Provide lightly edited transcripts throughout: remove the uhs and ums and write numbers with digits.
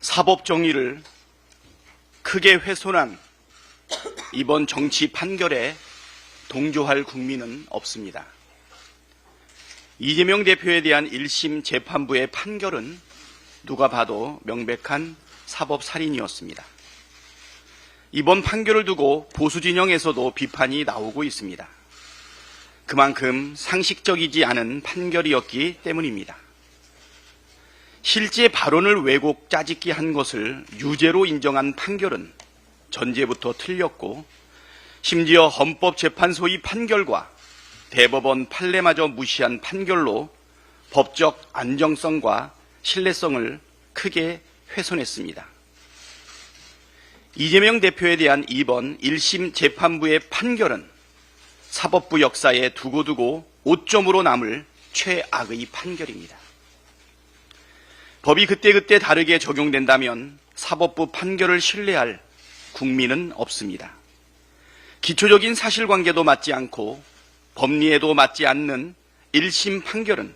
사법 정의를 크게 훼손한 이번 정치 판결에 동조할 국민은 없습니다. 이재명 대표에 대한 1심 재판부의 판결은 누가 봐도 명백한 사법살인이었습니다. 이번 판결을 두고 보수 진영에서도 비판이 나오고 있습니다. 그만큼 상식적이지 않은 판결이었기 때문입니다. 실제 발언을 왜곡 짜집기 한 것을 유죄로 인정한 판결은 전제부터 틀렸고, 심지어 헌법재판소의 판결과 대법원 판례마저 무시한 판결로 법적 안정성과 신뢰성을 크게 훼손했습니다. 이재명 대표에 대한 이번 1심 재판부의 판결은 사법부 역사에 두고두고 오점으로 남을 최악의 판결입니다. 법이 그때그때 다르게 적용된다면 사법부 판결을 신뢰할 국민은 없습니다. 기초적인 사실관계도 맞지 않고 법리에도 맞지 않는 1심 판결은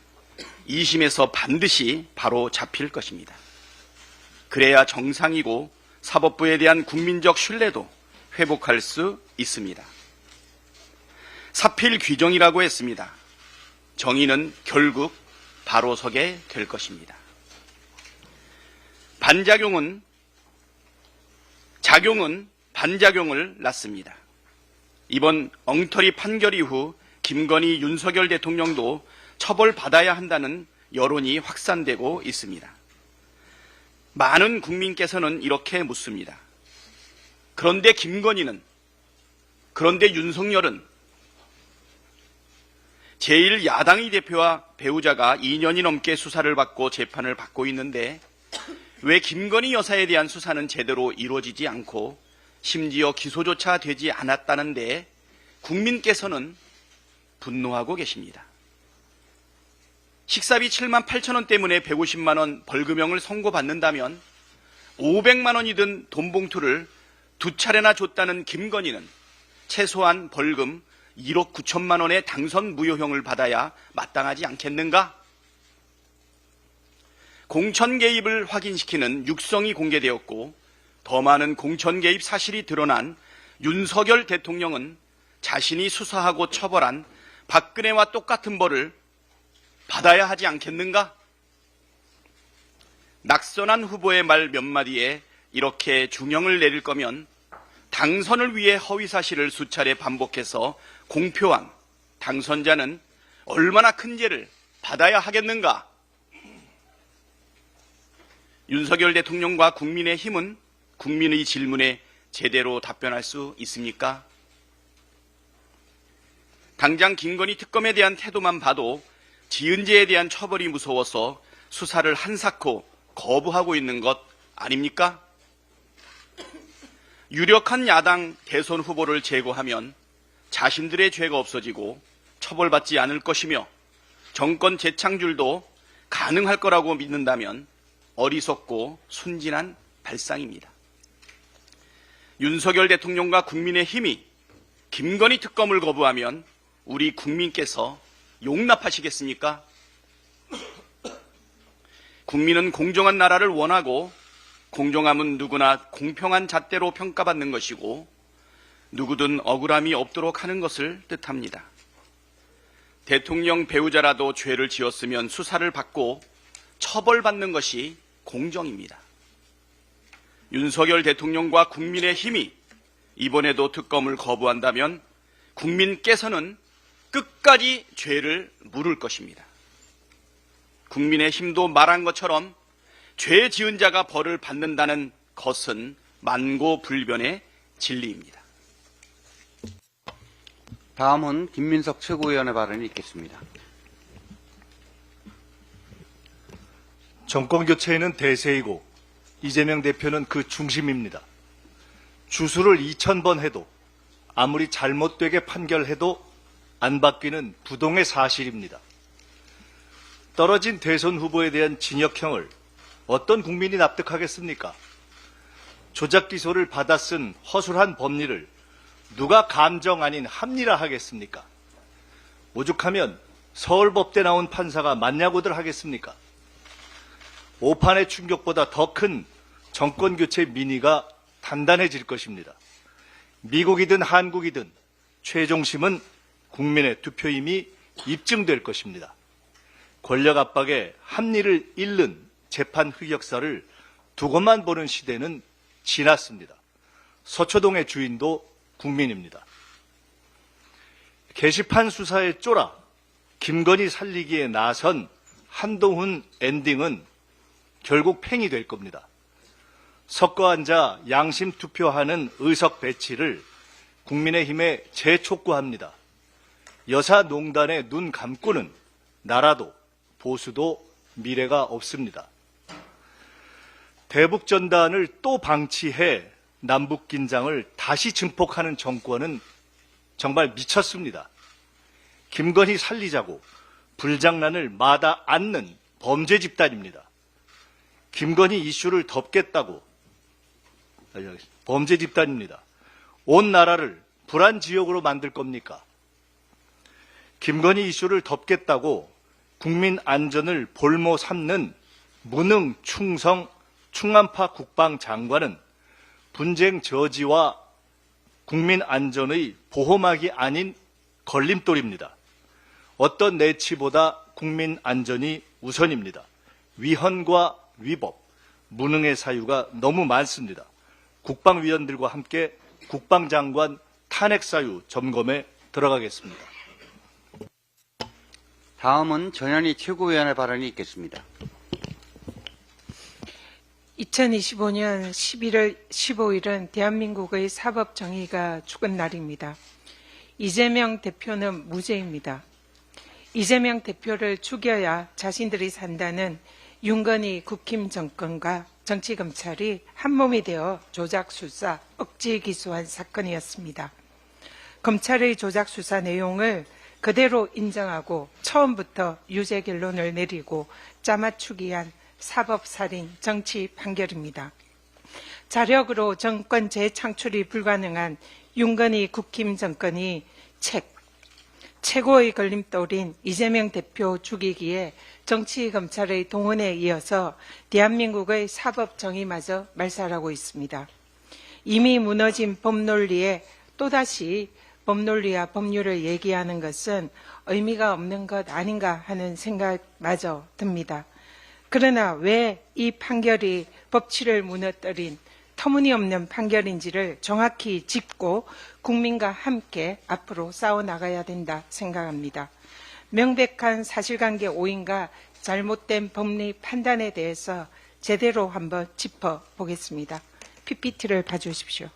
2심에서 반드시 바로 잡힐 것입니다. 그래야 정상이고 사법부에 대한 국민적 신뢰도 회복할 수 있습니다. 사필 규정이라고 했습니다. 정의는 결국 바로 서게 될 것입니다. 작용은 반작용을 낳습니다. 이번 엉터리 판결 이후 김건희, 윤석열 대통령도 처벌받아야 한다는 여론이 확산되고 있습니다. 많은 국민께서는 이렇게 묻습니다. 그런데 김건희는, 그런데 윤석열은 제1야당의 대표와 배우자가 2년이 넘게 수사를 받고 재판을 받고 있는데 왜 김건희 여사에 대한 수사는 제대로 이루어지지 않고 심지어 기소조차 되지 않았다는데 국민께서는 분노하고 계십니다. 식사비 7만 8천 원 때문에 150만 원 벌금형을 선고받는다면 500만 원이 든 돈봉투를 2차례나 줬다는 김건희는 최소한 벌금 1억 9천만 원의 당선 무효형을 받아야 마땅하지 않겠는가? 공천 개입을 확인시키는 육성이 공개되었고 더 많은 공천 개입 사실이 드러난 윤석열 대통령은 자신이 수사하고 처벌한 박근혜와 똑같은 벌을 받아야 하지 않겠는가? 낙선한 후보의 말 몇 마디에 이렇게 중형을 내릴 거면 당선을 위해 허위 사실을 수차례 반복해서 공표한 당선자는 얼마나 큰 죄를 받아야 하겠는가? 윤석열 대통령과 국민의힘은 국민의 질문에 제대로 답변할 수 있습니까? 당장 김건희 특검에 대한 태도만 봐도 지은 죄에 대한 처벌이 무서워서 수사를 한사코 거부하고 있는 것 아닙니까? 유력한 야당 대선 후보를 제거하면 자신들의 죄가 없어지고 처벌받지 않을 것이며 정권 재창출도 가능할 거라고 믿는다면 어리석고 순진한 발상입니다. 윤석열 대통령과 국민의힘이 김건희 특검을 거부하면 우리 국민께서 용납하시겠습니까? 국민은 공정한 나라를 원하고 공정함은 누구나 공평한 잣대로 평가받는 것이고 누구든 억울함이 없도록 하는 것을 뜻합니다. 대통령 배우자라도 죄를 지었으면 수사를 받고 처벌받는 것이 공정입니다. 윤석열 대통령과 국민의힘이 이번에도 특검을 거부한다면 국민께서는 끝까지 죄를 물을 것입니다. 국민의힘도 말한 것처럼 죄 지은 자가 벌을 받는다는 것은 만고불변의 진리입니다. 다음은 김민석 최고위원의 발언이 있겠습니다. 정권교체에는 대세이고 이재명 대표는 그 중심입니다. 주수를 2000번 해도 아무리 잘못되게 판결해도 안 바뀌는 부동의 사실입니다. 떨어진 대선 후보에 대한 징역형을 어떤 국민이 납득하겠습니까? 조작 기소를 받아 쓴 허술한 법리를 누가 감정 아닌 합리화 하겠습니까? 오죽하면 서울법대 나온 판사가 맞냐고들 하겠습니까? 오판의 충격보다 더 큰 정권교체 민의가 단단해질 것입니다. 미국이든 한국이든 최종심은 국민의 투표임이 입증될 것입니다. 권력 압박에 합리를 잃는 재판 흑역사를 두고만 보는 시대는 지났습니다. 서초동의 주인도 국민입니다. 게시판 수사에 쫄아 김건희 살리기에 나선 한동훈 엔딩은 결국 팽이 될 겁니다. 섞어 앉아 양심 투표하는 의석 배치를 국민의힘에 재촉구합니다. 여사농단에 눈 감고는 나라도 보수도 미래가 없습니다. 대북전단을 또 방치해 남북 긴장을 다시 증폭하는 정권은 정말 미쳤습니다. 김건희 살리자고 불장난을 마다 않는 범죄 집단입니다. 김건희 이슈를 덮겠다고 범죄 집단입니다. 온 나라를 불안 지역으로 만들 겁니까? 김건희 이슈를 덮겠다고 국민 안전을 볼모 삼는 무능 충성 충안파 국방장관은 분쟁 저지와 국민 안전의 보호막이 아닌 걸림돌입니다. 어떤 내치보다 국민 안전이 우선입니다. 위헌과 위법, 무능의 사유가 너무 많습니다. 국방위원들과 함께 국방장관 탄핵 사유 점검에 들어가겠습니다. 다음은 전현희 최고위원의 발언이 있겠습니다. 2025년 11월 15일은 대한민국의 사법 정의가 죽은 날입니다. 이재명 대표는 무죄입니다. 이재명 대표를 죽여야 자신들이 산다는 윤건희 국힘 정권과 정치검찰이 한몸이 되어 조작수사, 억지 기소한 사건이었습니다. 검찰의 조작수사 내용을 그대로 인정하고 처음부터 유죄 결론을 내리고 짜맞추기 한 사법살인 정치 판결입니다. 자력으로 정권 재창출이 불가능한 윤건희 국힘 정권이 최고의 걸림돌인 이재명 대표 죽이기에 정치검찰의 동원에 이어서 대한민국의 사법 정의마저 말살하고 있습니다. 이미 무너진 법논리에 또다시 법논리와 법률을 얘기하는 것은 의미가 없는 것 아닌가 하는 생각마저 듭니다. 그러나 왜 이 판결이 법치를 무너뜨린 터무니없는 판결인지를 정확히 짚고 국민과 함께 앞으로 싸워나가야 된다 생각합니다. 명백한 사실관계 오인과 잘못된 법리 판단에 대해서 제대로 한번 짚어보겠습니다. PPT를 봐주십시오.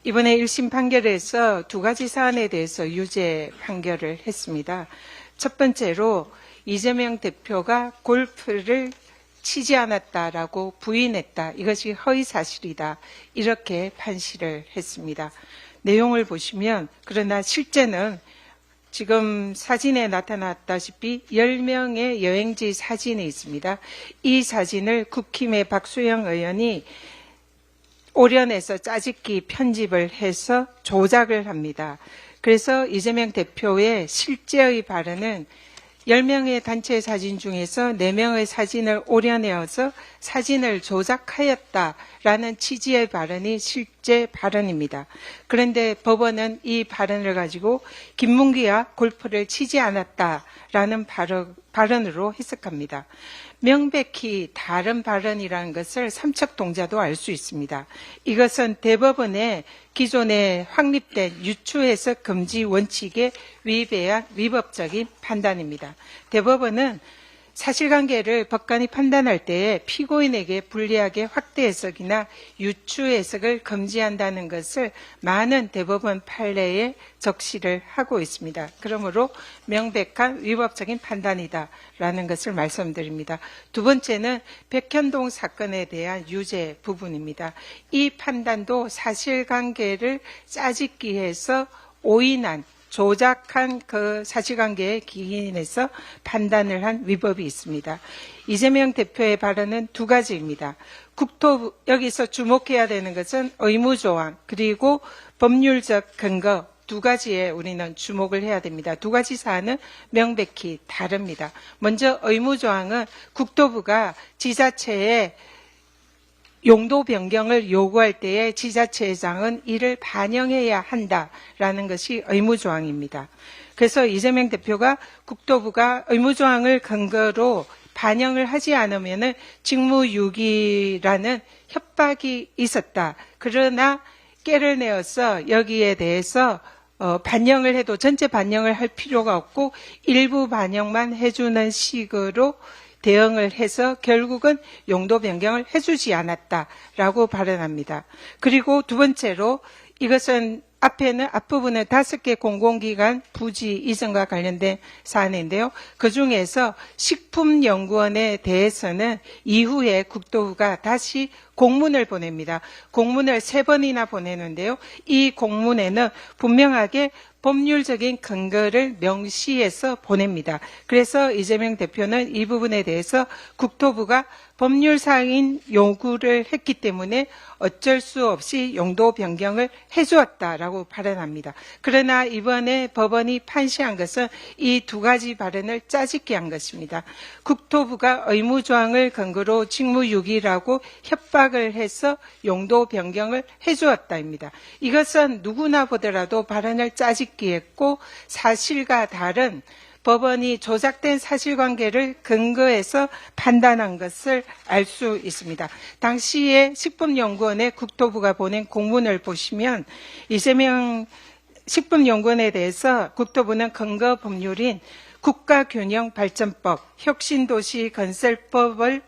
이번에 1심 판결에서 두 가지 사안에 대해서 유죄 판결을 했습니다. 첫 번째로 이재명 대표가 골프를 치지 않았다라고 부인했다. 이것이 허위사실이다. 이렇게 판시를 했습니다. 내용을 보시면 그러나 실제는 지금 사진에 나타났다시피 10명의 여행지 사진이 있습니다. 이 사진을 국힘의 박수영 의원이 오련해서 짜집기 편집을 해서 조작을 합니다. 그래서 이재명 대표의 실제의 발언은 10명의 단체 사진 중에서 4명의 사진을 오려내어서 사진을 조작하였다라는 취지의 발언이 실제 발언입니다. 그런데 법원은 이 발언을 가지고 김문기와 골프를 치지 않았다라는 발언으로 해석합니다. 명백히 다른 발언이라는 것을 삼척동자도 알 수 있습니다. 이것은 대법원의 기존에 확립된 유추해석 금지 원칙에 위배한 위법적인 판단입니다. 대법원은 사실관계를 법관이 판단할 때 피고인에게 불리하게 확대 해석이나 유추 해석을 금지한다는 것을 많은 대법원 판례에 적시를 하고 있습니다. 그러므로 명백한 위법적인 판단이다라는 것을 말씀드립니다. 두 번째는 백현동 사건에 대한 유죄 부분입니다. 이 판단도 사실관계를 짜집기해서 오인한 조작한 그 사실관계에 기인해서 판단을 한 위법이 있습니다. 이재명 대표의 발언은 두 가지입니다. 여기서 주목해야 되는 것은 의무조항 그리고 법률적 근거 두 가지에 우리는 주목을 해야 됩니다. 두 가지 사안은 명백히 다릅니다. 먼저 의무조항은 국토부가 지자체에 용도 변경을 요구할 때에 지자체장은 이를 반영해야 한다라는 것이 의무조항입니다. 그래서 이재명 대표가 국토부가 의무조항을 근거로 반영을 하지 않으면 직무유기라는 협박이 있었다. 그러나 깨를 내어서 여기에 대해서 반영을 해도 전체 반영을 할 필요가 없고 일부 반영만 해주는 식으로 대응을 해서 결국은 용도 변경을 해주지 않았다라고 발언합니다. 그리고 두 번째로 이것은 앞부분은 5개 공공기관 부지 이전과 관련된 사안인데요. 그중에서 식품연구원에 대해서는 이후에 국토부가 다시 공문을 보냅니다. 공문을 3번이나 보내는데요. 이 공문에는 분명하게 법률적인 근거를 명시해서 보냅니다. 그래서 이재명 대표는 이 부분에 대해서 국토부가 법률상인 요구를 했기 때문에 어쩔 수 없이 용도 변경을 해주었다라고 발언합니다. 그러나 이번에 법원이 판시한 것은 이 두 가지 발언을 짜집게 한 것입니다. 국토부가 의무조항을 근거로 직무유기라고 협박을 해서 용도 변경을 해주었다입니다. 이것은 누구나 보더라도 발언을 짜집기 했고 사실과 다른 법원이 조작된 사실관계를 근거해서 판단한 것을 알 수 있습니다. 당시에 식품연구원에 국토부가 보낸 공문을 보시면 이재명 식품연구원에 대해서 국토부는 근거 법률인 국가균형발전법, 혁신도시건설법을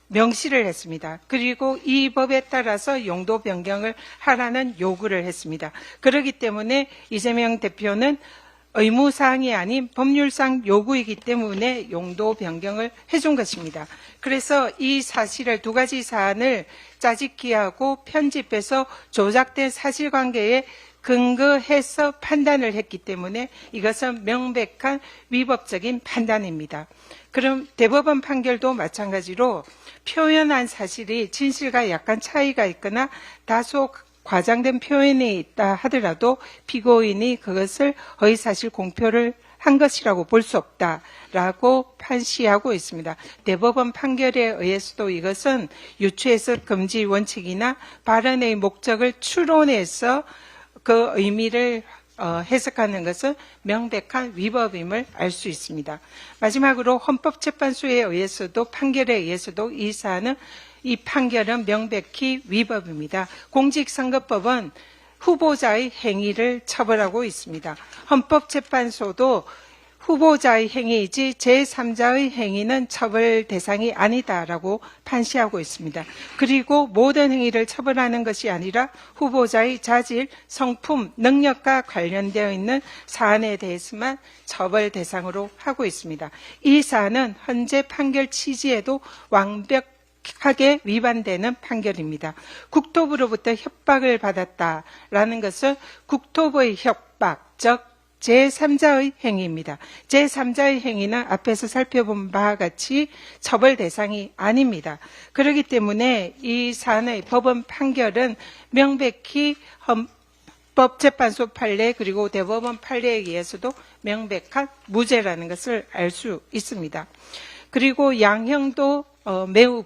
명시를 했습니다. 그리고 이 법에 따라서 용도 변경을 하라는 요구를 했습니다. 그렇기 때문에 이재명 대표는 의무사항이 아닌 법률상 요구이기 때문에 용도 변경을 해준 것입니다. 그래서 이 사실을 두 가지 사안을 짜집기하고 편집해서 조작된 사실관계에 근거해서 판단을 했기 때문에 이것은 명백한 위법적인 판단입니다. 그럼 대법원 판결도 마찬가지로 표현한 사실이 진실과 약간 차이가 있거나 다소 과장된 표현이 있다 하더라도 피고인이 그것을 허위사실 공표를 한 것이라고 볼 수 없다라고 판시하고 있습니다. 대법원 판결에 의해서도 이것은 유추해석 금지 원칙이나 발언의 목적을 추론해서 그 의미를 해석하는 것은 명백한 위법임을 알 수 있습니다. 마지막으로 헌법재판소에 의해서도 판결에 의해서도 이 판결은 명백히 위법입니다. 공직선거법은 후보자의 행위를 처벌하고 있습니다. 헌법재판소도 후보자의 행위이지 제3자의 행위는 처벌 대상이 아니다라고 판시하고 있습니다. 그리고 모든 행위를 처벌하는 것이 아니라 후보자의 자질, 성품, 능력과 관련되어 있는 사안에 대해서만 처벌 대상으로 하고 있습니다. 이 사안은 현재 판결 취지에도 완벽하게 위반되는 판결입니다. 국토부로부터 협박을 받았다라는 것은 국토부의 협박, 즉 제3자의 행위입니다. 제3자의 행위는 앞에서 살펴본 바와 같이 처벌 대상이 아닙니다. 그렇기 때문에 이 사안의 법원 판결은 명백히 헌법재판소 판례 그리고 대법원 판례에 의해서도 명백한 무죄라는 것을 알 수 있습니다. 그리고 양형도 매우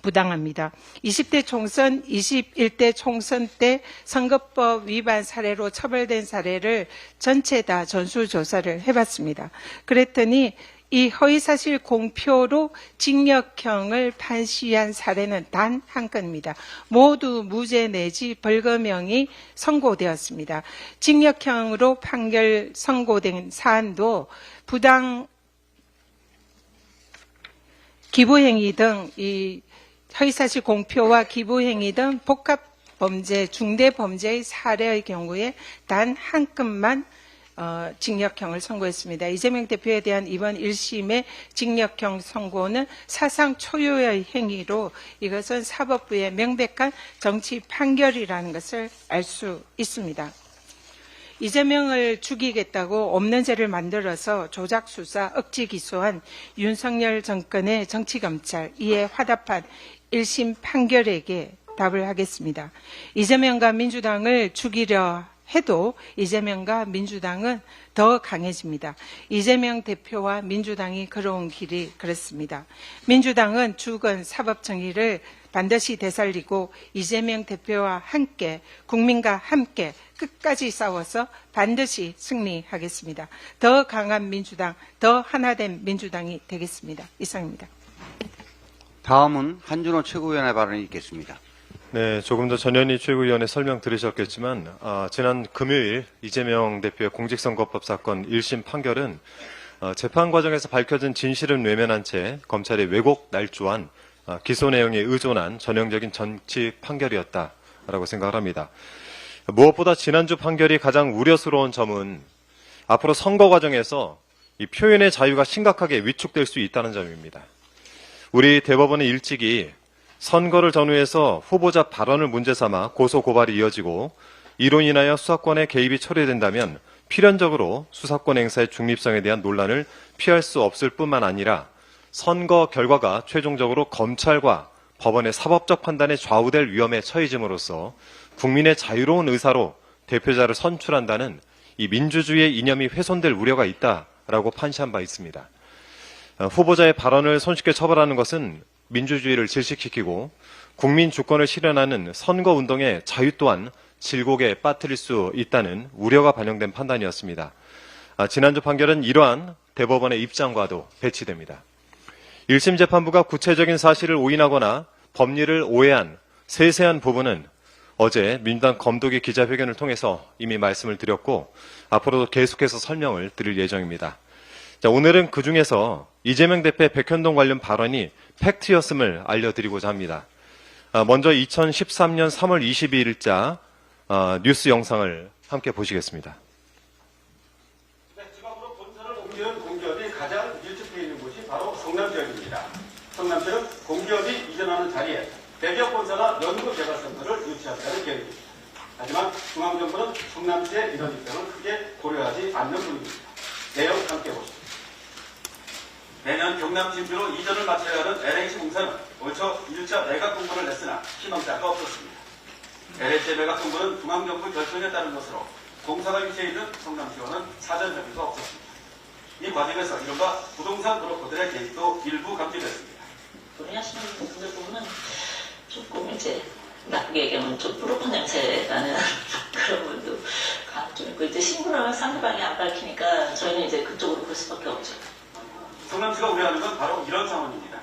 부당합니다. 20대 총선, 21대 총선 때 선거법 위반 사례로 처벌된 사례를 전체 다 전수조사를 해봤습니다. 그랬더니 이 허위사실 공표로 징역형을 판시한 사례는 단 한 건입니다. 모두 무죄 내지 벌금형이 선고되었습니다. 징역형으로 판결 선고된 사안도 부당 기부행위 등 이 허위사실 공표와 기부행위 등 복합범죄, 중대범죄의 사례의 경우에 단 한 건만 징역형을 선고했습니다. 이재명 대표에 대한 이번 1심의 징역형 선고는 사상 초유의 행위로 이것은 사법부의 명백한 정치 판결이라는 것을 알 수 있습니다. 이재명을 죽이겠다고 없는 죄를 만들어서 조작 수사, 억지 기소한 윤석열 정권의 정치검찰, 이에 화답한 1심 판결에게 답을 하겠습니다. 이재명과 민주당을 죽이려 해도 이재명과 민주당은 더 강해집니다. 이재명 대표와 민주당이 걸어온 길이 그렇습니다. 민주당은 죽은 사법정의를 반드시 되살리고 이재명 대표와 함께 국민과 함께 끝까지 싸워서 반드시 승리하겠습니다. 더 강한 민주당, 더 하나된 민주당이 되겠습니다. 이상입니다. 다음은 한준호 최고위원의 발언이 있겠습니다. 네, 조금 더 전현희 최고위원의 설명 들으셨겠지만 지난 금요일 이재명 대표의 공직선거법 사건 1심 판결은 재판 과정에서 밝혀진 진실은 외면한 채 검찰이 왜곡 날조한 기소 내용에 의존한 전형적인 정치 판결이었다라고 생각을 합니다. 무엇보다 지난주 판결이 가장 우려스러운 점은 앞으로 선거 과정에서 이 표현의 자유가 심각하게 위축될 수 있다는 점입니다. 우리 대법원은 일찍이 선거를 전후해서 후보자 발언을 문제 삼아 고소 고발이 이어지고 이로 인하여 수사권의 개입이 처리된다면 필연적으로 수사권 행사의 중립성에 대한 논란을 피할 수 없을 뿐만 아니라 선거 결과가 최종적으로 검찰과 법원의 사법적 판단에 좌우될 위험에 처해짐으로써 국민의 자유로운 의사로 대표자를 선출한다는 이 민주주의의 이념이 훼손될 우려가 있다라고 판시한 바 있습니다. 후보자의 발언을 손쉽게 처벌하는 것은 민주주의를 질식시키고 국민 주권을 실현하는 선거운동의 자유 또한 질곡에 빠뜨릴 수 있다는 우려가 반영된 판단이었습니다. 지난주 판결은 이러한 대법원의 입장과도 배치됩니다. 1심 재판부가 구체적인 사실을 오인하거나 법리를 오해한 세세한 부분은 어제 민주당 검도기 기자회견을 통해서 이미 말씀을 드렸고 앞으로도 계속해서 설명을 드릴 예정입니다. 자, 오늘은 그중에서 이재명 대표의 백현동 관련 발언이 팩트였음을 알려드리고자 합니다. 먼저 2013년 3월 22일자 뉴스 영상을 함께 보시겠습니다. 지방으로 본사를 옮기는 공기업이 가장 밀집해 있는 곳이 바로 성남 지역입니다. 성남시는 공기업이 이전하는 자리에 대기업 본사나 연구개발센터를 유치한다는 계획입니다. 하지만 중앙정부는 성남시의 이런 입장을 크게 고려하지 않는 분위기입니다. 내용 함께 보시죠. 내년 경남 진주로 이전을 마쳐야 하는 LH공사는 올 초 1차 매각 공고를 냈으나 희망자가 없었습니다. LH의 매각 공고는 중앙정부 결정에 따른 것으로 공사가 위치해 있는 성남시와는 사전 협의가 없었습니다. 이 과정에서 이른바 부동산 브로커들의 개입도 일부 감지됐습니다. 논의하시는 분들 보면 조금 이제 나쁘게 얘기하면 좀 브로커 냄새 나는 그런 분도 좀 있고 이제 신분을 상대방이 안 밝히니까 저희는 이제 그쪽으로 볼 수밖에 없죠. 성남시가 우려하는 건 바로 이런 상황입니다.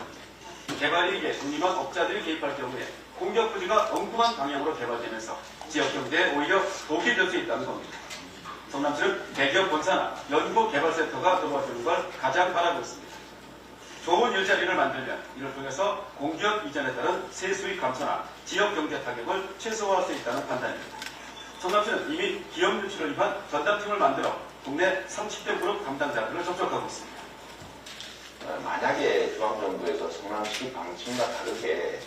개발이익에 중립한 업자들이 개입할 경우에 공격 부지가 엉뚱한 방향으로 개발되면서 지역 경제에 오히려 독이 될 수 있다는 겁니다. 성남시는 대기업 본사나 연구개발센터가 들어와주는 걸 가장 바라고 있습니다. 좋은 일자리를 만들면 이를 통해서 공기업 이전에 따른 세수익 감소나 지역 경제 타격을 최소화할 수 있다는 판단입니다. 성남시는 이미 기업 유치를 위한 전담팀을 만들어 국내 30대 그룹 담당자들을 접촉하고 있습니다. 만약에 중앙정부에서 성남시 방침과 다르게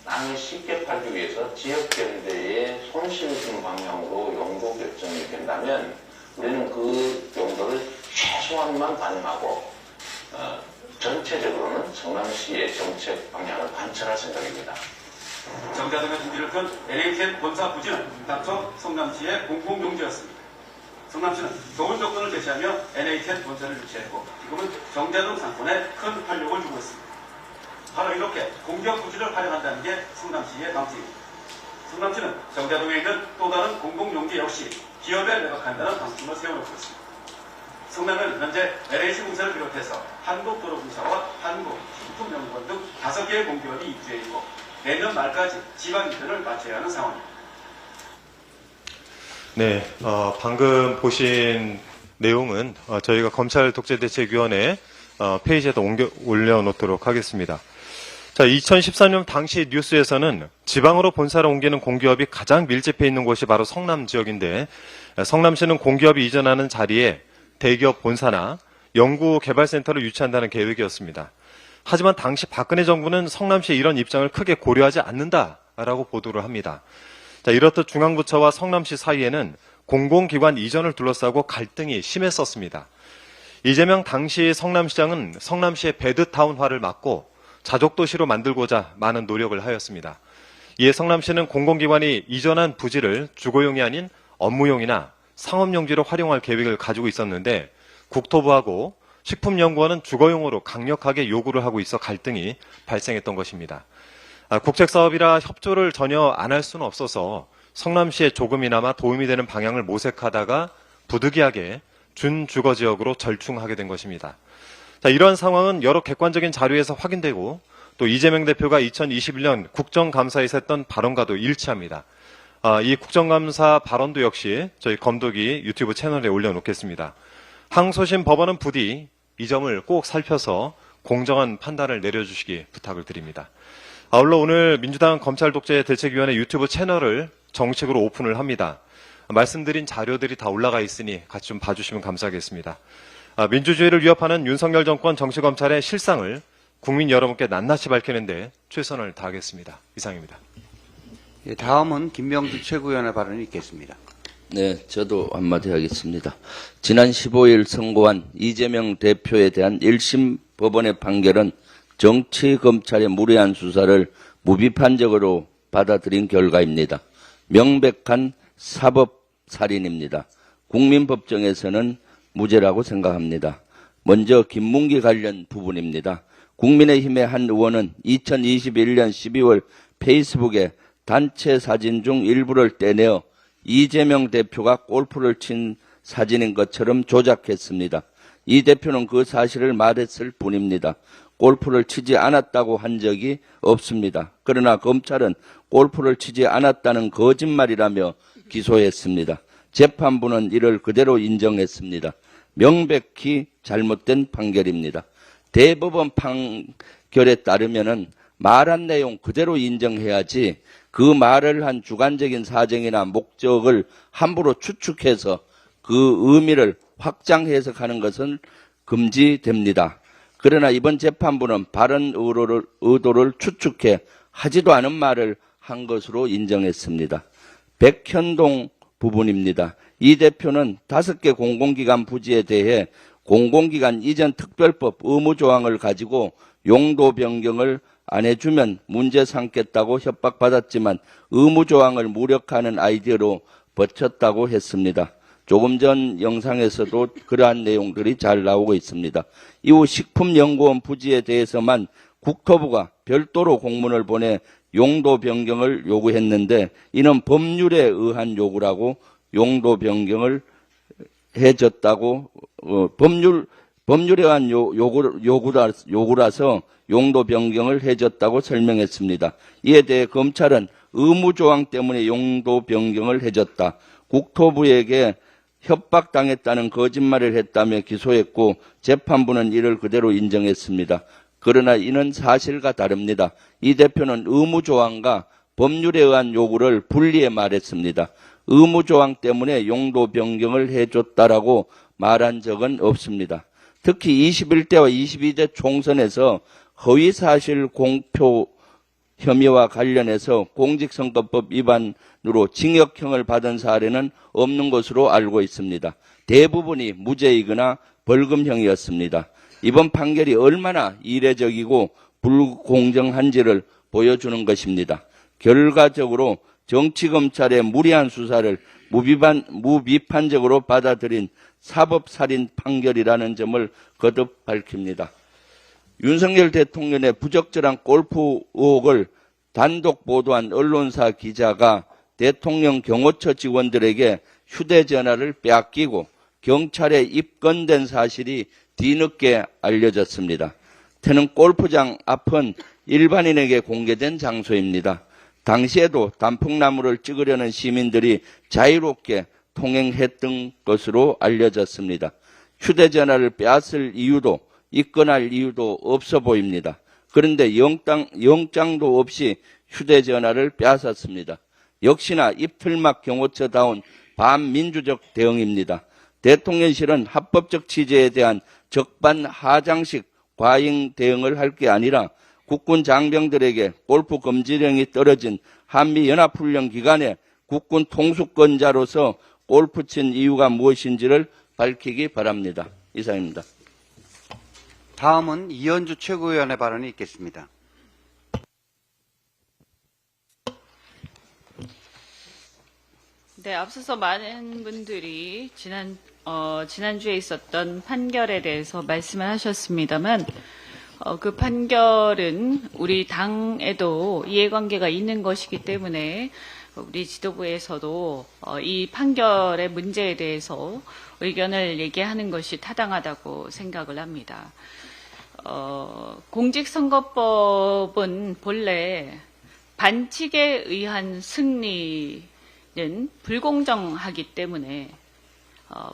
땅을 쉽게 팔기 위해서 지역경제에 손실을 주는 방향으로 용도 결정이 된다면 우리는 그 용도를 최소한만 반영하고 전체적으로는 성남시의 정책 방향을 관철할 생각입니다. 정자동의 등기를 둔 LHN 본사 부지는 당초 성남시의 공공용지였습니다. 성남시는 좋은 조건을 제시하며 NHN 본사를 유치했고 지금은 정자동 상권에 큰 활력을 주고 있습니다. 바로 이렇게 공기업 부지를 활용한다는 게 성남시의 방침입니다. 성남시는 정자동에 있는 또 다른 공공용지 역시 기업에 매각한다는 방침을 세워놓고 있습니다. 성남은 현재 LH공사를 비롯해서 한국도로공사와 한국식품연구원 등 5개의 공기업이 입주해 있고 내년 말까지 지방 이전을 마쳐야 하는 상황입니다. 네, 방금 보신 내용은 저희가 검찰독재대책위원회 페이지에다 올려놓도록 하겠습니다. 자, 2013년 당시 뉴스에서는 지방으로 본사를 옮기는 공기업이 가장 밀집해 있는 곳이 바로 성남 지역인데 성남시는 공기업이 이전하는 자리에 대기업 본사나 연구개발센터를 유치한다는 계획이었습니다. 하지만 당시 박근혜 정부는 성남시의 이런 입장을 크게 고려하지 않는다라고 보도를 합니다. 자, 이렇듯 중앙부처와 성남시 사이에는 공공기관 이전을 둘러싸고 갈등이 심했었습니다. 이재명 당시 성남시장은 성남시의 배드타운화를 막고 자족도시로 만들고자 많은 노력을 하였습니다. 이에 성남시는 공공기관이 이전한 부지를 주거용이 아닌 업무용이나 상업용지로 활용할 계획을 가지고 있었는데 국토부하고 식품연구원은 주거용으로 강력하게 요구를 하고 있어 갈등이 발생했던 것입니다. 국책사업이라 협조를 전혀 안 할 수는 없어서 성남시에 조금이나마 도움이 되는 방향을 모색하다가 부득이하게 준주거지역으로 절충하게 된 것입니다. 자, 이러한 상황은 여러 객관적인 자료에서 확인되고 또 이재명 대표가 2021년 국정감사에서 했던 발언과도 일치합니다. 이 국정감사 발언도 역시 저희 검도기 유튜브 채널에 올려놓겠습니다. 항소심 법원은 부디 이 점을 꼭 살펴서 공정한 판단을 내려주시기 부탁을 드립니다. 아울러 오늘 민주당 검찰독재대책위원회 유튜브 채널을 정식으로 오픈을 합니다. 말씀드린 자료들이 다 올라가 있으니 같이 좀 봐주시면 감사하겠습니다. 민주주의를 위협하는 윤석열 정권 정치검찰의 실상을 국민 여러분께 낱낱이 밝히는데 최선을 다하겠습니다. 이상입니다. 예, 다음은 김명수 최고위원의 발언이 있겠습니다. 네, 저도 한마디 하겠습니다. 지난 15일 선고한 이재명 대표에 대한 1심 법원의 판결은 정치검찰의 무리한 수사를 무비판적으로 받아들인 결과입니다. 명백한 사법살인입니다. 국민법정에서는 무죄라고 생각합니다. 먼저 김문기 관련 부분입니다. 국민의힘의 한 의원은 2021년 12월 페이스북에 단체 사진 중 일부를 떼내어 이재명 대표가 골프를 친 사진인 것처럼 조작했습니다. 이 대표는 그 사실을 말했을 뿐입니다. 골프를 치지 않았다고 한 적이 없습니다. 그러나 검찰은 골프를 치지 않았다는 거짓말이라며 기소했습니다. 재판부는 이를 그대로 인정했습니다. 명백히 잘못된 판결입니다. 대법원 판결에 따르면은 말한 내용 그대로 인정해야지 그 말을 한 주관적인 사정이나 목적을 함부로 추측해서 그 의미를 확장 해석하는 것은 금지됩니다. 그러나 이번 재판부는 바른 의도를 추측해 하지도 않은 말을 한 것으로 인정했습니다. 백현동 부분입니다. 이 대표는 5개 공공기관 부지에 대해 공공기관 이전 특별법 의무조항을 가지고 용도 변경을 안 해주면 문제 삼겠다고 협박받았지만 의무조항을 무력화하는 아이디어로 버텼다고 했습니다. 조금 전 영상에서도 그러한 내용들이 잘 나오고 있습니다. 이후 식품연구원 부지에 대해서만 국토부가 별도로 공문을 보내 용도 변경을 요구했는데 이는 법률에 의한 요구라고 용도 변경을 해줬다고 법률에 의한 요구라서 용도 변경을 해줬다고 설명했습니다. 이에 대해 검찰은 의무조항 때문에 용도 변경을 해줬다. 국토부에게 협박당했다는 거짓말을 했다며 기소했고 재판부는 이를 그대로 인정했습니다. 그러나 이는 사실과 다릅니다. 이 대표는 의무조항과 법률에 의한 요구를 분리해 말했습니다. 의무조항 때문에 용도 변경을 해줬다라고 말한 적은 없습니다. 특히 21대와 22대 총선에서 허위사실 공표 혐의와 관련해서 공직선거법 위반으로 징역형을 받은 사례는 없는 것으로 알고 있습니다. 대부분이 무죄이거나 벌금형이었습니다. 이번 판결이 얼마나 이례적이고 불공정한지를 보여주는 것입니다. 결과적으로 정치검찰의 무리한 수사를 무비판적으로 받아들인 사법살인 판결이라는 점을 거듭 밝힙니다. 윤석열 대통령의 부적절한 골프 의혹을 단독 보도한 언론사 기자가 대통령 경호처 직원들에게 휴대전화를 빼앗기고 경찰에 입건된 사실이 뒤늦게 알려졌습니다. 태릉 골프장 앞은 일반인에게 공개된 장소입니다. 당시에도 단풍나무를 찍으려는 시민들이 자유롭게 통행했던 것으로 알려졌습니다. 휴대전화를 빼앗을 이유도 입건할 이유도 없어 보입니다. 그런데 영장도 없이 휴대전화를 빼앗았습니다. 역시나 입틀막 경호처다운 반민주적 대응입니다. 대통령실은 합법적 취재에 대한 적반하장식 과잉 대응을 할 게 아니라 국군 장병들에게 골프 금지령이 떨어진 한미연합훈련 기간에 국군 통수권자로서 골프 친 이유가 무엇인지를 밝히기 바랍니다. 이상입니다. 다음은 이현주 최고위원의 발언이 있겠습니다. 네, 앞서서 많은 분들이 지난주에 있었던 판결에 대해서 말씀을 하셨습니다만, 그 판결은 우리 당에도 이해관계가 있는 것이기 때문에 우리 지도부에서도 이 판결의 문제에 대해서 의견을 얘기하는 것이 타당하다고 생각을 합니다. 공직선거법은 본래 반칙에 의한 승리는 불공정하기 때문에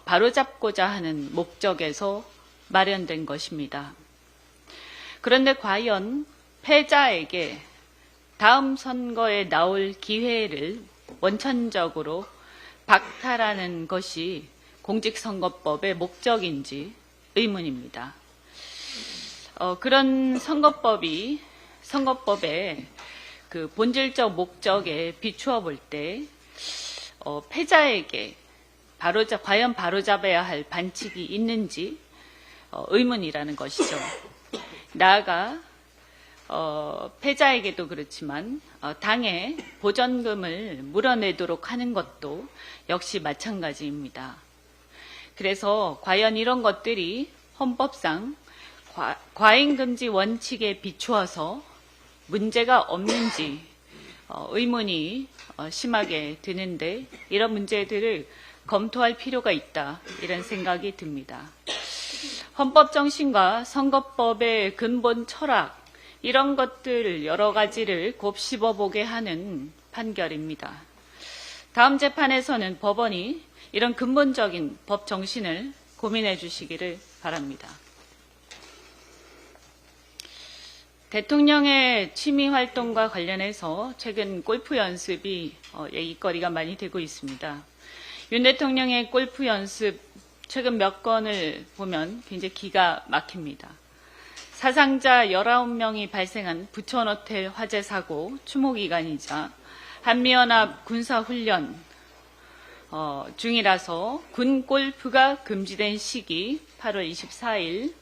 바로잡고자 하는 목적에서 마련된 것입니다. 그런데 과연 패자에게 다음 선거에 나올 기회를 원천적으로 박탈하는 것이 공직선거법의 목적인지 의문입니다. 그런 선거법의 그 본질적 목적에 비추어 볼 때 패자에게 과연 바로잡아야 할 반칙이 있는지 의문이라는 것이죠. 나아가 패자에게도 그렇지만 당에 보전금을 물어내도록 하는 것도 역시 마찬가지입니다. 그래서 과연 이런 것들이 헌법상 과잉금지 원칙에 비추어서 문제가 없는지 의문이 심하게 드는데, 이런 문제들을 검토할 필요가 있다, 이런 생각이 듭니다. 헌법 정신과 선거법의 근본 철학, 이런 것들 여러 가지를 곱씹어보게 하는 판결입니다. 다음 재판에서는 법원이 이런 근본적인 법 정신을 고민해 주시기를 바랍니다. 대통령의 취미 활동과 관련해서 최근 골프 연습이 얘기거리가 많이 되고 있습니다. 윤 대통령의 골프 연습 최근 몇 건을 보면 굉장히 기가 막힙니다. 사상자 19명이 발생한 부천호텔 화재 사고 추모 기간이자 한미연합 군사훈련 중이라서 군 골프가 금지된 시기 8월 24일,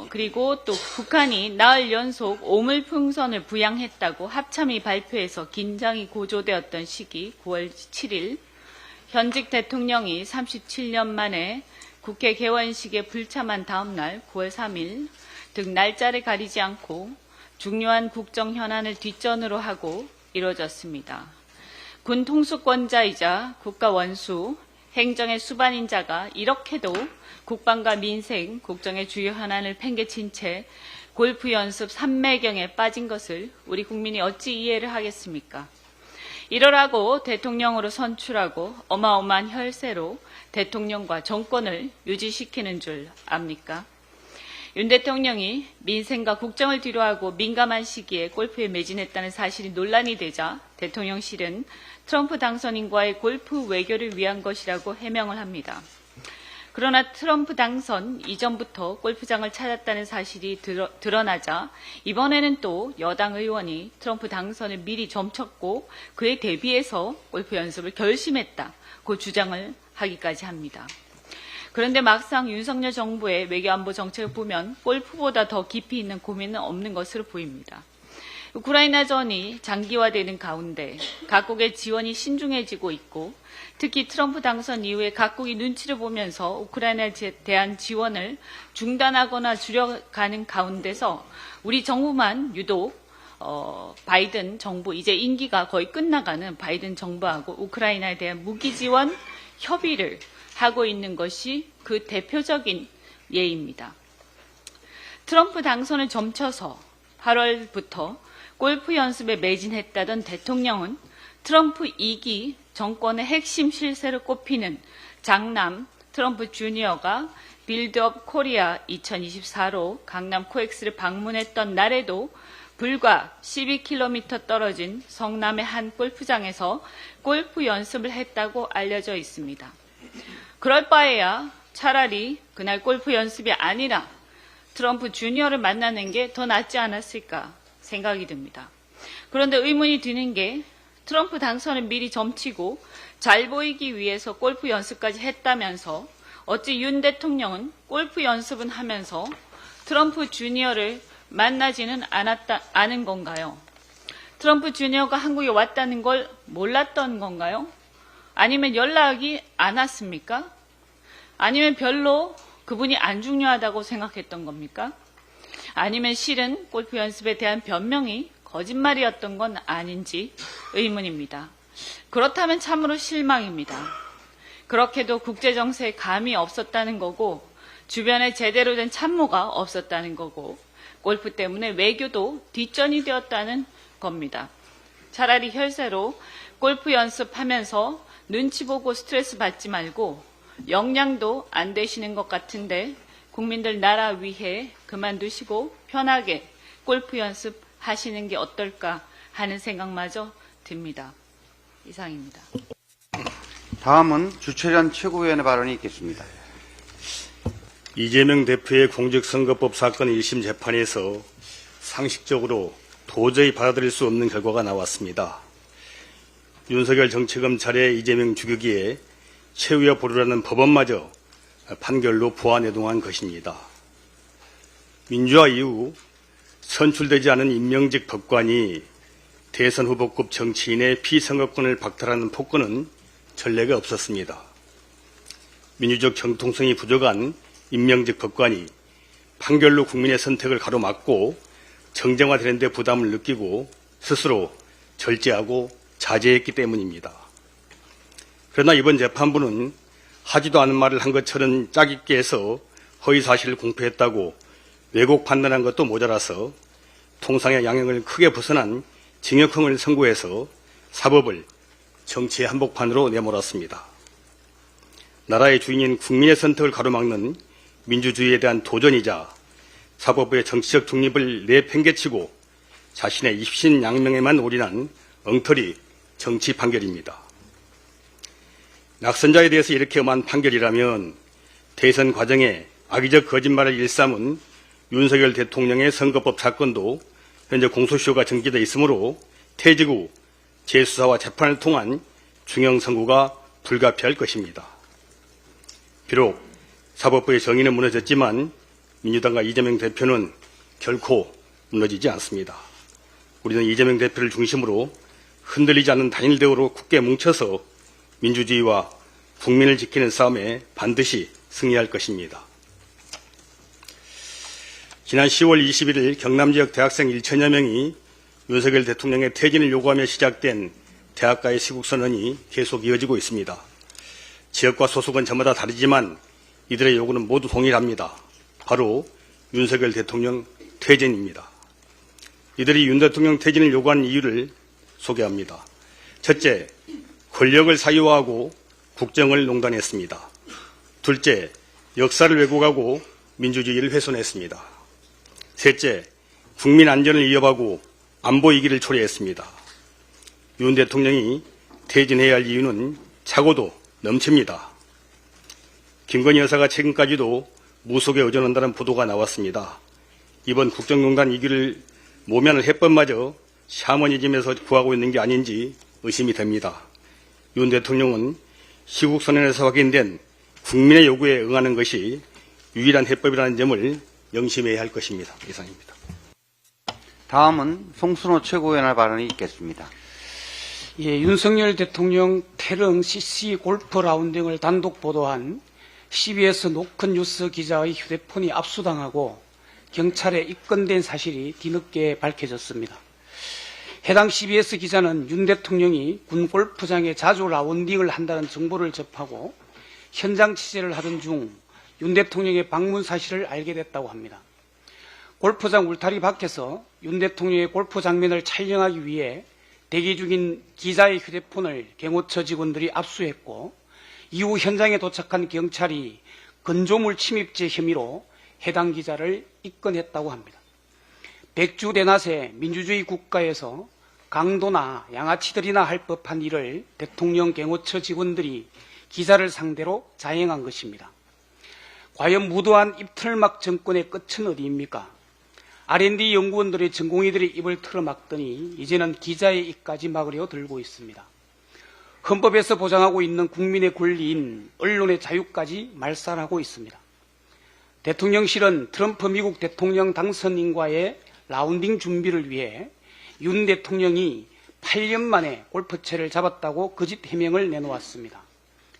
그리고 또 북한이 나흘 연속 오물풍선을 부양했다고 합참이 발표해서 긴장이 고조되었던 시기 9월 7일, 현직 대통령이 37년 만에 국회 개원식에 불참한 다음 날 9월 3일 등 날짜를 가리지 않고 중요한 국정 현안을 뒷전으로 하고 이루어졌습니다. 군 통수권자이자 국가 원수, 행정의 수반인자가 이렇게도 국방과 민생, 국정의 주요 현안을 팽개친 채 골프 연습 삼매경에 빠진 것을 우리 국민이 어찌 이해를 하겠습니까? 이러라고 대통령으로 선출하고 어마어마한 혈세로 대통령과 정권을 유지시키는 줄 압니까? 윤 대통령이 민생과 국정을 뒤로하고 민감한 시기에 골프에 매진했다는 사실이 논란이 되자 대통령실은 트럼프 당선인과의 골프 외교를 위한 것이라고 해명을 합니다. 그러나 트럼프 당선 이전부터 골프장을 찾았다는 사실이 드러나자 이번에는 또 여당 의원이 트럼프 당선을 미리 점쳤고 그에 대비해서 골프 연습을 결심했다고 주장을 하기까지 합니다. 그런데 막상 윤석열 정부의 외교안보 정책을 보면 골프보다 더 깊이 있는 고민은 없는 것으로 보입니다. 우크라이나전이 장기화되는 가운데 각국의 지원이 신중해지고 있고, 특히 트럼프 당선 이후에 각국이 눈치를 보면서 우크라이나에 대한 지원을 중단하거나 줄여가는 가운데서 우리 정부만 유독 바이든 정부, 이제 임기가 거의 끝나가는 바이든 정부하고 우크라이나에 대한 무기 지원 협의를 하고 있는 것이 그 대표적인 예입니다. 트럼프 당선을 점쳐서 8월부터 골프 연습에 매진했다던 대통령은 트럼프 2기 정권의 핵심 실세로 꼽히는 장남 트럼프 주니어가 빌드업 코리아 2024로 강남 코엑스를 방문했던 날에도 불과 12km 떨어진 성남의 한 골프장에서 골프 연습을 했다고 알려져 있습니다. 그럴 바에야 차라리 그날 골프 연습이 아니라 트럼프 주니어를 만나는 게 더 낫지 않았을까 생각이 듭니다. 그런데 의문이 드는 게 트럼프 당선을 미리 점치고 잘 보이기 위해서 골프 연습까지 했다면서 어찌 윤 대통령은 골프 연습은 하면서 트럼프 주니어를 만나지는 않은 건가요? 트럼프 주니어가 한국에 왔다는 걸 몰랐던 건가요? 아니면 연락이 안 왔습니까? 아니면 별로 그분이 안 중요하다고 생각했던 겁니까? 아니면 실은 골프 연습에 대한 변명이 거짓말이었던 건 아닌지 의문입니다. 그렇다면 참으로 실망입니다. 그렇게도 국제정세에 감이 없었다는 거고 주변에 제대로 된 참모가 없었다는 거고 골프 때문에 외교도 뒷전이 되었다는 겁니다. 차라리 혈세로 골프 연습하면서 눈치 보고 스트레스 받지 말고 역량도 안 되시는 것 같은데 국민들 나라 위해 그만두시고 편하게 골프 연습하시는 게 어떨까 하는 생각마저 듭니다. 이상입니다. 다음은 주철현 최고위원의 발언이 있겠습니다. 이재명 대표의 공직선거법 사건 1심 재판에서 상식적으로 도저히 받아들일 수 없는 결과가 나왔습니다. 윤석열 정치검찰의 이재명 죽이기에 최후의 보루라는 법원마저 판결로 부안해동한 것입니다. 민주화 이후 선출되지 않은 임명직 법관이 대선 후보급 정치인의 피선거권을 박탈하는 폭거는 전례가 없었습니다. 민주적 정통성이 부족한 임명직 법관이 판결로 국민의 선택을 가로막고 정쟁화되는 데 부담을 느끼고 스스로 절제하고 자제했기 때문입니다. 그러나 이번 재판부는 하지도 않은 말을 한 것처럼 짜깁기 해서 허위사실을 공표했다고 왜곡 판단한 것도 모자라서 통상의 양형을 크게 벗어난 징역형을 선고해서 사법을 정치의 한복판으로 내몰았습니다. 나라의 주인인 국민의 선택을 가로막는 민주주의에 대한 도전이자 사법부의 정치적 중립을 내팽개치고 자신의 입신 양명에만 올인한 엉터리 정치 판결입니다. 낙선자에 대해서 이렇게 엄한 판결이라면 대선 과정에 악의적 거짓말을 일삼은 윤석열 대통령의 선거법 사건도 현재 공소시효가 정지되어 있으므로 퇴직 후 재수사와 재판을 통한 중형 선고가 불가피할 것입니다. 비록 사법부의 정의는 무너졌지만 민주당과 이재명 대표는 결코 무너지지 않습니다. 우리는 이재명 대표를 중심으로 흔들리지 않는 단일대우로 굳게 뭉쳐서 민주주의와 국민을 지키는 싸움에 반드시 승리할 것입니다. 지난 10월 21일 경남 지역 대학생 1천여 명이 윤석열 대통령의 퇴진을 요구하며 시작된 대학가의 시국선언이 계속 이어지고 있습니다. 지역과 소속은 저마다 다르지만 이들의 요구는 모두 동일합니다. 바로 윤석열 대통령 퇴진입니다. 이들이 윤 대통령 퇴진을 요구한 이유를 소개합니다. 첫째, 권력을 사유화하고 국정을 농단했습니다. 둘째, 역사를 왜곡하고 민주주의를 훼손했습니다. 셋째, 국민 안전을 위협하고 안보 위기를 초래했습니다. 윤 대통령이 퇴진해야 할 이유는 차고도 넘칩니다. 김건희 여사가 최근까지도 무속에 의존한다는 보도가 나왔습니다. 이번 국정농단 위기를 모면할 해법마저 샤머니즘에서 구하고 있는 게 아닌지 의심이 됩니다. 윤 대통령은 시국선언에서 확인된 국민의 요구에 응하는 것이 유일한 해법이라는 점을 명심해야 할 것입니다. 이상입니다. 다음은 송순호 최고위원의 발언이 있겠습니다. 예, 윤석열 대통령 태릉 CC 골프 라운딩을 단독 보도한 CBS 노컷뉴스 기자의 휴대폰이 압수당하고 경찰에 입건된 사실이 뒤늦게 밝혀졌습니다. 해당 CBS 기자는 윤 대통령이 군 골프장에 자주 라운딩을 한다는 정보를 접하고 현장 취재를 하던 중 윤 대통령의 방문 사실을 알게 됐다고 합니다. 골프장 울타리 밖에서 윤 대통령의 골프 장면을 촬영하기 위해 대기 중인 기자의 휴대폰을 경호처 직원들이 압수했고 이후 현장에 도착한 경찰이 건조물 침입죄 혐의로 해당 기자를 입건했다고 합니다. 백주 대낮에 민주주의 국가에서 강도나 양아치들이나 할 법한 일을 대통령 경호처 직원들이 기자를 상대로 자행한 것입니다. 과연 무도한 입틀막 정권의 끝은 어디입니까? R&D 연구원들의 전공의들이 입을 틀어막더니 이제는 기자의 입까지 막으려 들고 있습니다. 헌법에서 보장하고 있는 국민의 권리인 언론의 자유까지 말살하고 있습니다. 대통령실은 트럼프 미국 대통령 당선인과의 라운딩 준비를 위해 윤 대통령이 8년 만에 골프채를 잡았다고 거짓 해명을 내놓았습니다.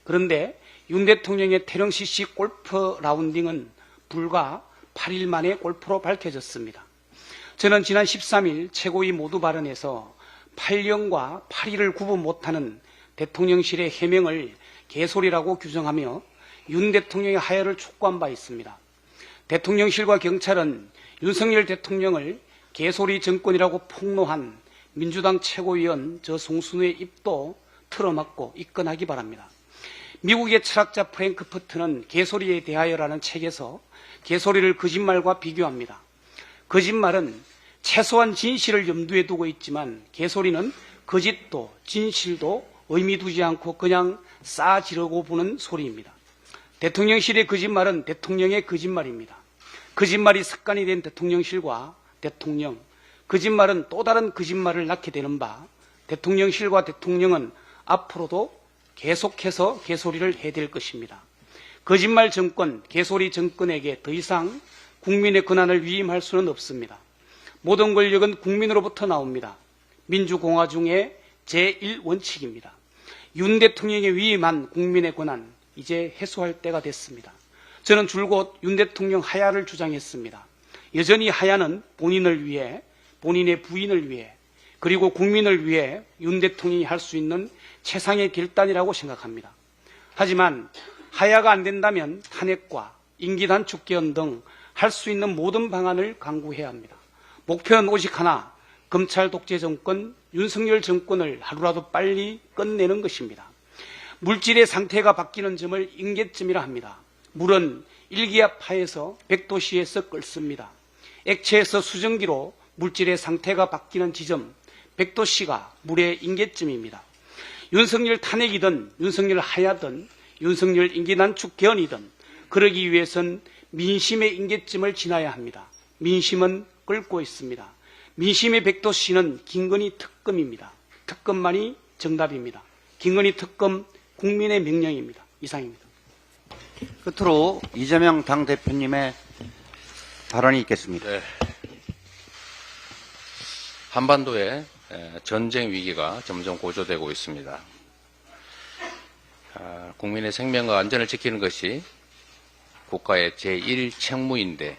그런데 윤 대통령의 태릉 CC 골프 라운딩은 불과 8일 만에 골프로 밝혀졌습니다. 저는 지난 13일 최고위 모두 발언에서 8년과 8일을 구분 못하는 대통령실의 해명을 개소리라고 규정하며 윤 대통령의 하야를 촉구한 바 있습니다. 대통령실과 경찰은 윤석열 대통령을 개소리 정권이라고 폭로한 민주당 최고위원 저 송순우의 입도 틀어막고 입건하기 바랍니다. 미국의 철학자 프랭크푸트는 개소리에 대하여라는 책에서 개소리를 거짓말과 비교합니다. 거짓말은 최소한 진실을 염두에 두고 있지만 개소리는 거짓도 진실도 의미 두지 않고 그냥 싸지르고 부는 소리입니다. 대통령실의 거짓말은 대통령의 거짓말입니다. 거짓말이 습관이 된 대통령실과 대통령, 거짓말은 또 다른 거짓말을 낳게 되는 바 대통령실과 대통령은 앞으로도 계속해서 개소리를 해댈 것입니다. 거짓말 정권, 개소리 정권에게 더 이상 국민의 권한을 위임할 수는 없습니다. 모든 권력은 국민으로부터 나옵니다. 민주공화 중에 제1원칙입니다. 윤 대통령에 위임한 국민의 권한, 이제 해소할 때가 됐습니다. 저는 줄곧 윤 대통령 하야를 주장했습니다. 여전히 하야는 본인을 위해, 본인의 부인을 위해, 그리고 국민을 위해 윤 대통령이 할 수 있는 최상의 결단이라고 생각합니다. 하지만 하야가 안 된다면 탄핵과 임기 단축 개헌 등 할 수 있는 모든 방안을 강구해야 합니다. 목표는 오직 하나, 검찰 독재 정권, 윤석열 정권을 하루라도 빨리 끝내는 것입니다. 물질의 상태가 바뀌는 점을 임계점이라 합니다. 물은 일기압하에서 100도씨에서 끓습니다. 액체에서 수증기로 물질의 상태가 바뀌는 지점 100도씨가 물의 임계점입니다. 윤석열 탄핵이든 윤석열 하야든 윤석열 임기 단축 개헌이든 그러기 위해선 민심의 임계점을 지나야 합니다. 민심은 끓고 있습니다. 민심의 100도씨는 김건희 특검입니다. 특검만이 정답입니다. 김건희 특검 국민의 명령입니다. 이상입니다. 끝으로 이재명 당대표님의 발언이 있겠습니다. 네. 한반도에 전쟁 위기가 점점 고조되고 있습니다. 국민의 생명과 안전을 지키는 것이 국가의 제1책무인데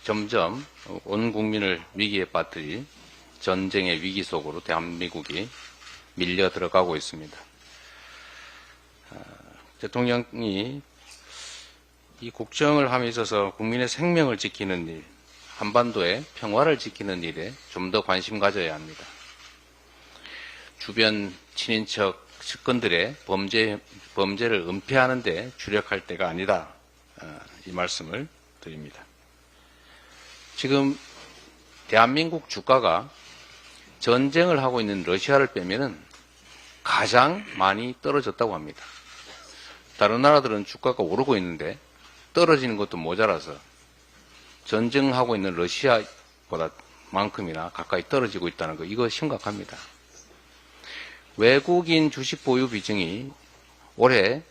점점 온 국민을 위기에 빠뜨릴 전쟁의 위기 속으로 대한민국이 밀려 들어가고 있습니다. 대통령이 이 국정을 함에 있어서 국민의 생명을 지키는 일, 한반도의 평화를 지키는 일에 좀 더 관심 가져야 합니다. 주변 친인척 측근들의 범죄를 은폐하는 데 주력할 때가 아니다. 이 말씀을 드립니다. 지금 대한민국 주가가 전쟁을 하고 있는 러시아를 빼면은 가장 많이 떨어졌다고 합니다. 다른 나라들은 주가가 오르고 있는데 떨어지는 것도 모자라서 전쟁하고 있는 러시아보다 만큼이나 가까이 떨어지고 있다는 거, 이거 심각합니다. 외국인 주식 보유 비중이 올해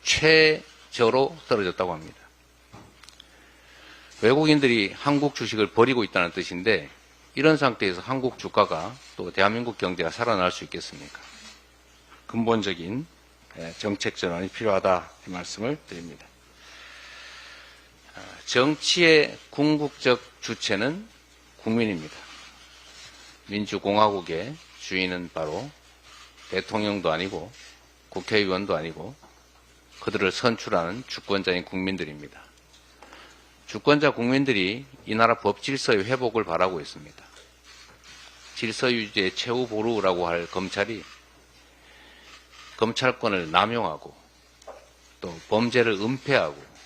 최저로 떨어졌다고 합니다. 외국인들이 한국 주식을 버리고 있다는 뜻인데 이런 상태에서 한국 주가가 또 대한민국 경제가 살아날 수 있겠습니까? 근본적인 정책 전환이 필요하다, 이 말씀을 드립니다. 정치의 궁극적 주체는 국민입니다. 민주공화국의 주인은 바로 대통령도 아니고 국회의원도 아니고 그들을 선출하는 주권자인 국민들입니다. 주권자 국민들이 이 나라 법 질서의 회복을 바라고 있습니다. 질서 유지의 최후 보루라고 할 검찰이 검찰권을 남용하고 또 범죄를 은폐하고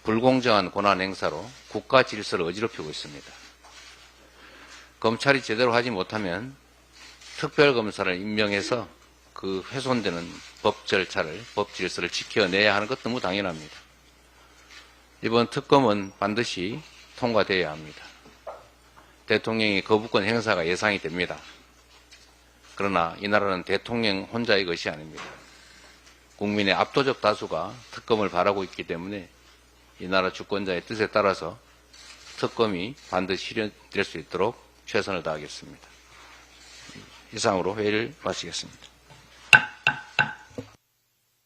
불공정한 권한 행사로 국가 질서를 어지럽히고 있습니다. 검찰이 제대로 하지 못하면 특별검사를 임명해서 그 훼손되는 법 절차를, 법 질서를 지켜내야 하는 것 너무 당연합니다. 이번 특검은 반드시 통과되어야 합니다. 대통령의 거부권 행사가 예상이 됩니다. 그러나 이 나라는 대통령 혼자의 것이 아닙니다. 국민의 압도적 다수가 특검을 바라고 있기 때문에 이 나라 주권자의 뜻에 따라서 특검이 반드시 실현될 수 있도록 최선을 다하겠습니다. 이상으로 회의를 마치겠습니다.